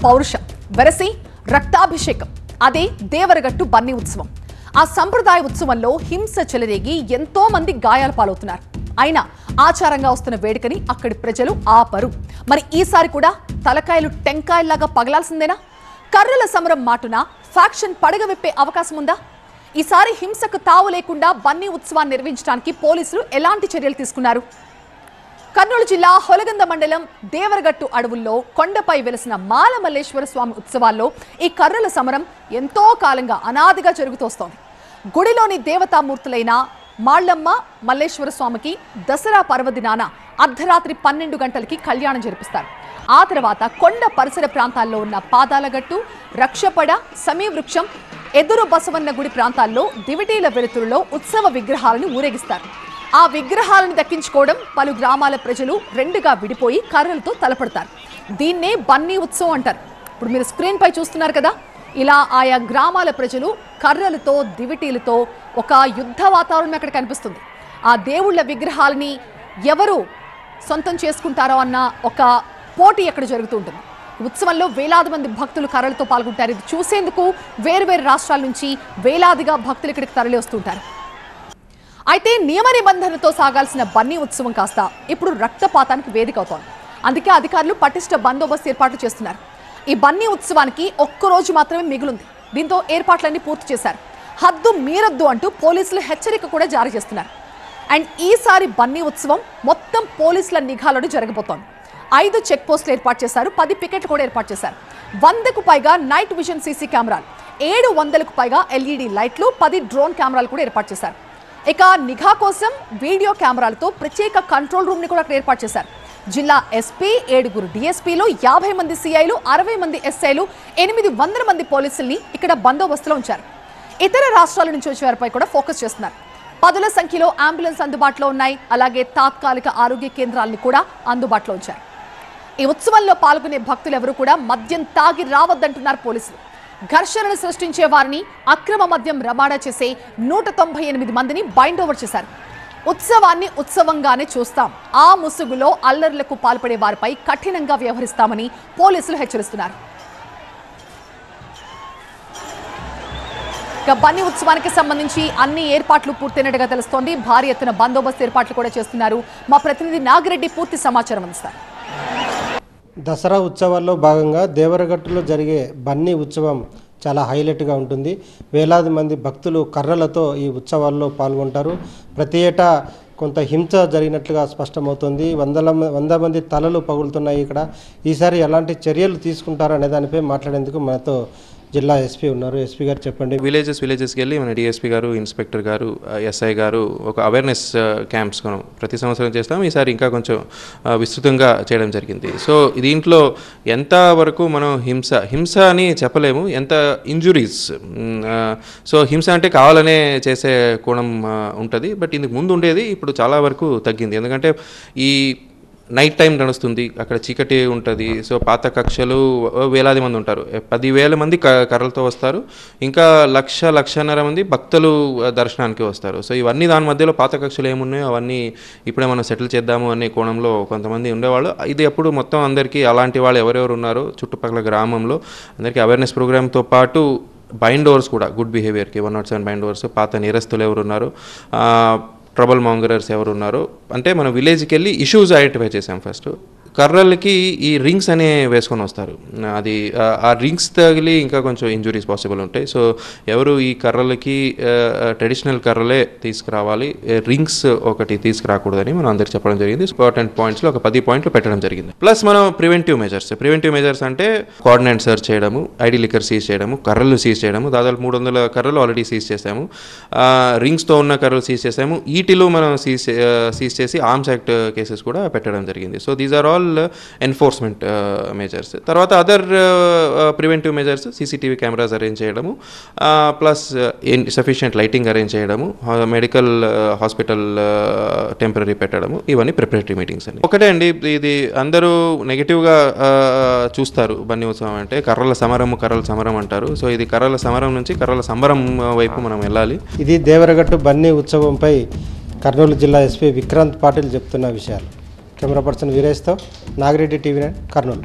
పౌరుషం వెరసి రక్తాభిషేకం అదే దేవరగట్టు బన్నీ ఉత్సవం. ఆ సంప్రదాయ ఉత్సవంలో హింస చెలరేగి ఎంతో మంది గాయాల పాలవుతున్నారు. అయినా ఆచారంగా వస్తున్న వేడుకని అక్కడి ప్రజలు ఆపరు. మరి ఈసారి కూడా తలకాయలు టెంకాయల్లాగా పగలాల్సిందేనా? కర్రల సమరం మాటున ఫ్యాక్షన్ పడగవిప్పే అవకాశం ఉందా? ఈసారి హింసకు తావు లేకుండా బన్నీ ఉత్సవాన్ని నిర్వహించడానికి పోలీసులు ఎలాంటి చర్యలు తీసుకున్నారు? కర్నూలు జిల్లా హొలగంద మండలం దేవరగట్టు అడవుల్లో కొండపై వెలిసిన మాలమల్లేశ్వర స్వామి ఉత్సవాల్లో ఈ కర్రల సమరం ఎంతో కాలంగా అనాదిగా జరుగుతోస్తోంది. గుడిలోని దేవతామూర్తులైన మాళ్లమ్మ మల్లేశ్వర స్వామికి దసరా పర్వదినాన అర్ధరాత్రి 12 గంటలకి కళ్యాణం జరిపిస్తారు. ఆ తర్వాత కొండ పరిసర ప్రాంతాల్లో ఉన్న పాదాలగట్టు, రక్షపడ, సమీవృక్షం, ఎదురు బసవన్న గుడి ప్రాంతాల్లో దివిటీల వెలుతురులో ఉత్సవ విగ్రహాలను ఊరేగిస్తారు. ఆ విగ్రహాలను దక్కించుకోవడం పలు గ్రామాల ప్రజలు రెండుగా విడిపోయి కర్రలతో తలపడతారు. దీన్నే బన్నీ ఉత్సవం అంటారు. ఇప్పుడు మీరు స్క్రీన్ పై చూస్తున్నారు కదా, ఇలా ఆయా గ్రామాల ప్రజలు కర్రలతో దివిటీలతో ఒక యుద్ధ వాతావరణం అక్కడ కనిపిస్తుంది. ఆ దేవుళ్ళ విగ్రహాలని ఎవరు సొంతం చేసుకుంటారో అన్న ఒక పోటీ అక్కడ జరుగుతూ ఉంటుంది. ఉత్సవంలో వేలాది మంది భక్తులు కర్రలతో పాల్గొంటారు. ఇది చూసేందుకు వేరువేరు రాష్ట్రాల నుంచి వేలాదిగా భక్తులు ఇక్కడికి తరలి వస్తుంటారు. అయితే నియమ నిబంధనలతో సాగాల్సిన బన్నీ ఉత్సవం కాస్త ఇప్పుడు రక్తపాతానికి వేదిక అవుతోంది. అందుకే అధికారులు పటిష్ట బందోబస్తు ఏర్పాట్లు చేస్తున్నారు. ఈ బన్నీ ఉత్సవానికి ఒక్కరోజు మాత్రమే మిగులుంది. దీంతో ఏర్పాట్లన్నీ పూర్తి చేశారు. హద్దు మీరొద్దు అంటూ పోలీసులు హెచ్చరిక కూడా జారీ చేస్తున్నారు. అండ్ ఈసారి బన్నీ ఉత్సవం మొత్తం పోలీసుల నిఘాలోనే జరగబోతోంది. 5 చెక్ పోస్టులు ఏర్పాటు చేశారు. 10 పికెట్లు కూడా ఏర్పాటు చేశారు. 100కు పైగా నైట్ విజన్ సీసీ కెమెరాలు, 700కు పైగా ఎల్ఈడి లైట్లు, 10 డ్రోన్ కెమెరాలు కూడా ఏర్పాటు చేశారు. ఇక నిఘా కోసం వీడియో కెమెరాలతో ప్రత్యేక కంట్రోల్ రూమ్ ని కూడా అక్కడ ఏర్పాటు చేశారు. జిల్లా ఎస్పీ, 7 డిఎస్పీలు, 50 మంది సిఐలు, 60 మంది ఎస్ఐలు, 800 మంది పోలీసుల్ని ఇక్కడ బందోబస్తులో ఉంచారు. ఇతర రాష్ట్రాల నుంచి వచ్చే వారిపై కూడా ఫోకస్ చేస్తున్నారు. 10ల సంఖ్యలో అంబులెన్స్ అందుబాటులో ఉన్నాయి. అలాగే తాత్కాలిక ఆరోగ్య కేంద్రాలను కూడా అందుబాటులో ఉంచారు. ఈ ఉత్సవంలో పాల్గొనే భక్తులు ఎవరు కూడా మద్యం తాగి రావద్దంటున్నారు పోలీసులు. ఘర్షణలు సృష్టించే వారిని, అక్రమ మద్యం రవాణా చేసే 198 మందిని బైండ్ ఓవర్ చేశారు. ఉత్సవాన్ని ఉత్సవంగానే చూస్తాం, ఆ ముసుగులో అల్లర్లకు పాల్పడే వారిపై కఠినంగా వ్యవహరిస్తామని పోలీసులు హెచ్చరిస్తున్నారు. బన్నీ ఉత్సవానికి సంబంధించి అన్ని ఏర్పాట్లు పూర్తయినట్టుగా తెలుస్తోంది. భారీ ఎత్తున బందోబస్తు ఏర్పాట్లు కూడా చేస్తున్నారు. మా ప్రతినిధి నాగిరెడ్డి పూర్తి సమాచారం అందిస్తారు. దసరా ఉత్సవాల్లో భాగంగా దేవరగట్టులో జరిగే బన్నీ ఉత్సవం చాలా హైలైట్గా ఉంటుంది. వేలాది మంది భక్తులు కర్రలతో ఈ ఉత్సవాల్లో పాల్గొంటారు. ప్రతి ఏటా కొంత హింస జరిగినట్లుగా స్పష్టమవుతుంది. 100 మంది తలలు పగులుతున్నాయి. ఇక్కడ ఈసారి ఎలాంటి చర్యలు తీసుకుంటారు అనే దానిపై మాట్లాడేందుకు మనతో జిల్లా ఎస్పీ ఉన్నారు. ఎస్పీ గారు చెప్పండి. విలేజెస్కి వెళ్ళి మన డిఎస్పీ గారు, ఇన్స్పెక్టర్ గారు, ఎస్ఐ గారు ఒక అవేర్నెస్ క్యాంప్స్ మనం ప్రతి సంవత్సరం చేస్తాం. ఈసారి ఇంకా కొంచెం విస్తృతంగా చేయడం జరిగింది. సో దీంట్లో ఎంత వరకు మనం హింస అని చెప్పలేము, ఎంత ఇంజురీస్. సో హింస అంటే కావాలనే చేసే కోణం ఉంటుంది. బట్ ఇందుకు ముందు ఉండేది ఇప్పుడు చాలా వరకు తగ్గింది. ఎందుకంటే ఈ నైట్ టైం నడుస్తుంది, అక్కడ చీకటి ఉంటుంది. సో పాత కక్షలు వేలాది మంది ఉంటారు. 10,000 మంది కర్రలతో వస్తారు. ఇంకా 1,00,000 మంది భక్తులు దర్శనానికి వస్తారు. సో ఇవన్నీ దాని మధ్యలో పాత కక్షలు ఏమున్నాయో అవన్నీ ఇప్పుడే మనం సెటిల్ చేద్దాము అనే కోణంలో కొంతమంది ఉండేవాళ్ళు. ఇది ఎప్పుడు మొత్తం అందరికీ అలాంటి వాళ్ళు ఎవరెవరు ఉన్నారో చుట్టుపక్కల గ్రామంలో అందరికీ అవేర్నెస్ ప్రోగ్రామ్తో పాటు బైండ్ ఓవర్స్ కూడా, గుడ్ బిహేవియర్కి 107 బైండ్ ఓవర్స్, పాత నేరస్తులు ఎవరు ఉన్నారు, ట్రబుల్ మాంగరర్స్ ఎవరు ఉన్నారో, అంటే మనం విలేజ్కి వెళ్ళి ఇష్యూస్ ఐడెంటిఫై చేసాం. ఫస్ట్ కర్రలకి ఈ రింగ్స్ అనే వేసుకొని వస్తారు. అది ఆ రింగ్స్ తగిలి ఇంకా కొంచెం ఇంజురీస్ పాసిబుల్ ఉంటాయి. సో ఎవరు ఈ కర్రలకి ట్రెడిషనల్ కర్రలే తీసుకురావాలి, రింగ్స్ ఒకటి తీసుకురాకూడదని మనం అందరికి చెప్పడం జరిగింది. ఇంపార్టెంట్ పాయింట్స్లో ఒక 10 పాయింట్లు పెట్టడం జరిగింది. ప్లస్ మనం ప్రివెంటివ్ మెజర్స్ అంటే కోఆర్డినేట్ సర్చ్ చేయడము, ఐడి లిక్కర్ సీజ్ చేయడము, కర్రలు సీజ్ చేయడము. దాదాపు 300 కర్రలు ఆల్రెడీ సీజ్ చేసాము. రింగ్స్తో ఉన్న కర్రలు సీజ్ చేసాము. ఈటీలు మనం సీజ్ చేసి ఆర్మ్స్ యాక్ట్ కేసెస్ కూడా పెట్టడం జరిగింది. So these are all enforcement measures. తర్వాత other preventive measures, CCTV cameras arrange చేయడము, ప్లస్ సఫిషియంట్ లైటింగ్ అరేంజ్ చేయడము, మెడికల్ హాస్పిటల్ టెంపరీ పెట్టడము, ఇవన్నీ ప్రిపరేటరీ మీటింగ్స్ అండి. ఒకటే అండి, ఇది అందరూ నెగిటివ్గా చూస్తారు. బన్నీ ఉత్సవం అంటే కర్రల సమరం అంటారు. సో ఇది కర్రల సమరం నుంచి కర్రల సంబరం వైపు మనం వెళ్ళాలి. ఇది దేవరగట్టు బన్నీ ఉత్సవంపై కర్నూలు జిల్లా ఎస్పీ విక్రాంత్ పాటిల్ చెప్తున్న విషయాలు. కెమెరా పర్సన్ వీరేష్తో నాగిరెడ్డి, టీవీ9 కర్నూలు.